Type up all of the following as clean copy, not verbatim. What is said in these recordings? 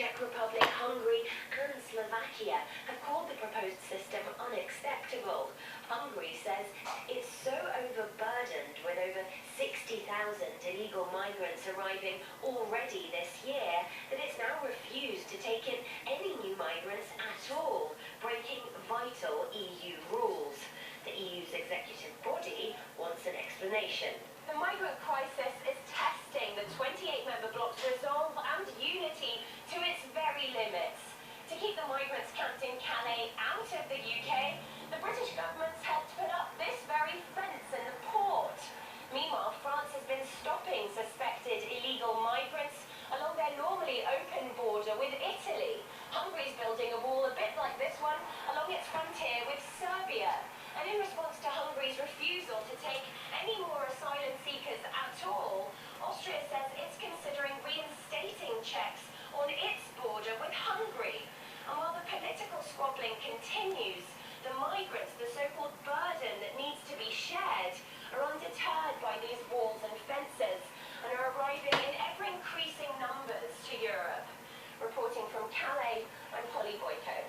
Czech Republic, Hungary and Slovakia have called the proposed system unacceptable. Hungary says it's so overburdened with over 60,000 illegal migrants arriving already this year that it's now refused to take in any new migrants at all, breaking vital EU rules. The EU's executive body wants an explanation. The migrant crisis is testing the 28-member bloc's resolve and unity to its very limits. To keep the migrants camped in Calais out of the UK, the British government's helped put up this very fence in the port. Meanwhile, France has been stopping suspected illegal migrants along their normally open border with Italy. Hungary's building a wall a bit like this one along its frontier with Serbia. And in response to Hungary's refusal to take any more asylum seekers at all, Austria says it's considering reinstating checks on its border with Hungary. And while the political squabbling continues, the migrants, the so-called burden that needs to be shared, are undeterred by these walls and fences and are arriving in ever-increasing numbers to Europe. Reporting from Calais, I'm Polly Boyko.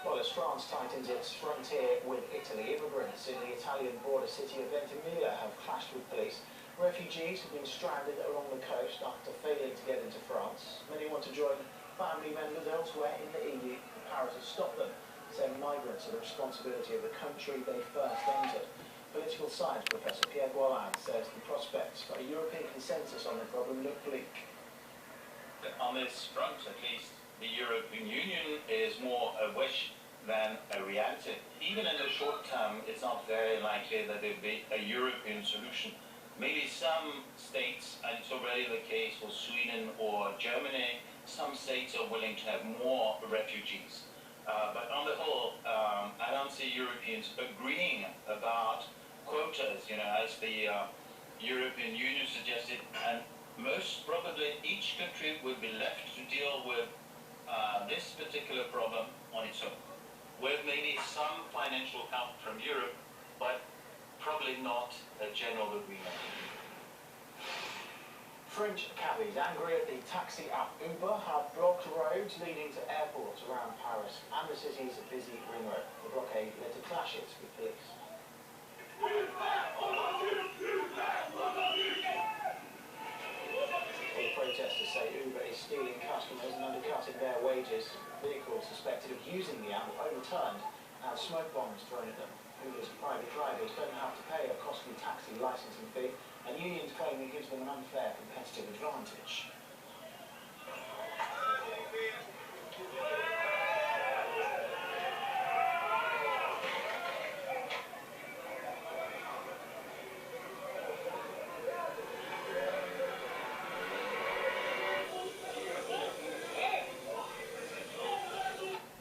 Well, as France tightens its frontier with Italy, immigrants in the Italian border city of Ventimiglia have clashed with police. Refugees have been stranded along the coast after failing to get into France. Many want to join family members elsewhere in the EU. Paris has stopped them, saying migrants are the responsibility of the country they first entered. Political science professor Pierre Boilard says the prospects for a European consensus on the problem look bleak. On this front, at least, the European Union is more a wish than a reality. Even in the short term, it's not very likely that there will be a European solution. Maybe some states, and it's already the case for Sweden or Germany, some states are willing to have more refugees. But on the whole, I don't see Europeans agreeing about quotas, as the European Union suggested, and most probably each country will be left to deal with this particular problem on its own, with maybe some financial help from Europe, but probably not a general agreement. French cabbies angry at the taxi app Uber have blocked roads leading to airports around Paris and the city's busy ring road. The blockade led to clashes with police. Protesters say Uber is stealing customers and undercutting their wages. Vehicles suspected of using the app were overturned and had smoke bombs thrown at them. Uber's private drivers don't have to pay a costly taxi licensing fee, and unions claim it gives them an unfair competitive advantage.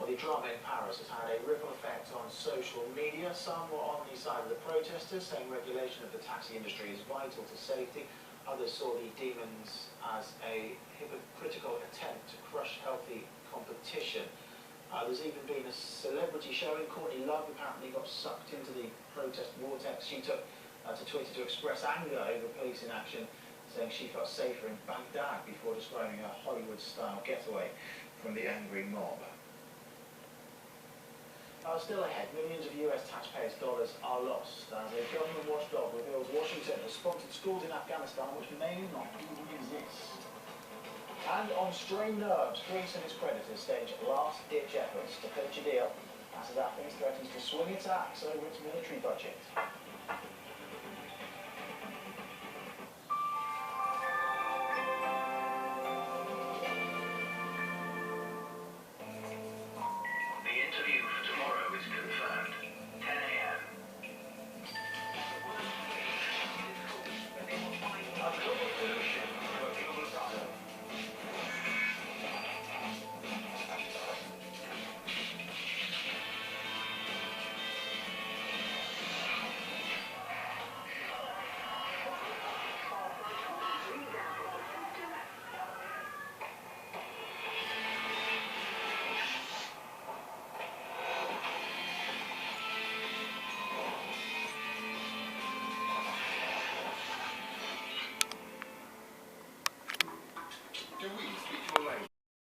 The drama in Paris has had a ripple effect on social media. Some were on the side of the protesters, saying regulation of the taxi industry is vital to safety. Others saw the demons as a hypocritical attempt to crush healthy competition. There's even been a celebrity showing. Courtney Love apparently got sucked into the protest vortex. She took to Twitter to express anger over police inaction, saying she felt safer in Baghdad before describing a Hollywood-style getaway from the angry mob. Still ahead, millions of US taxpayers' dollars are lost as a government watchdog reveals Washington has sponsored schools in Afghanistan which may not even exist. And on strained nerves, Greece and its creditors stage last-ditch efforts to clinch a deal as Athens threatens to swing its axe over its military budget.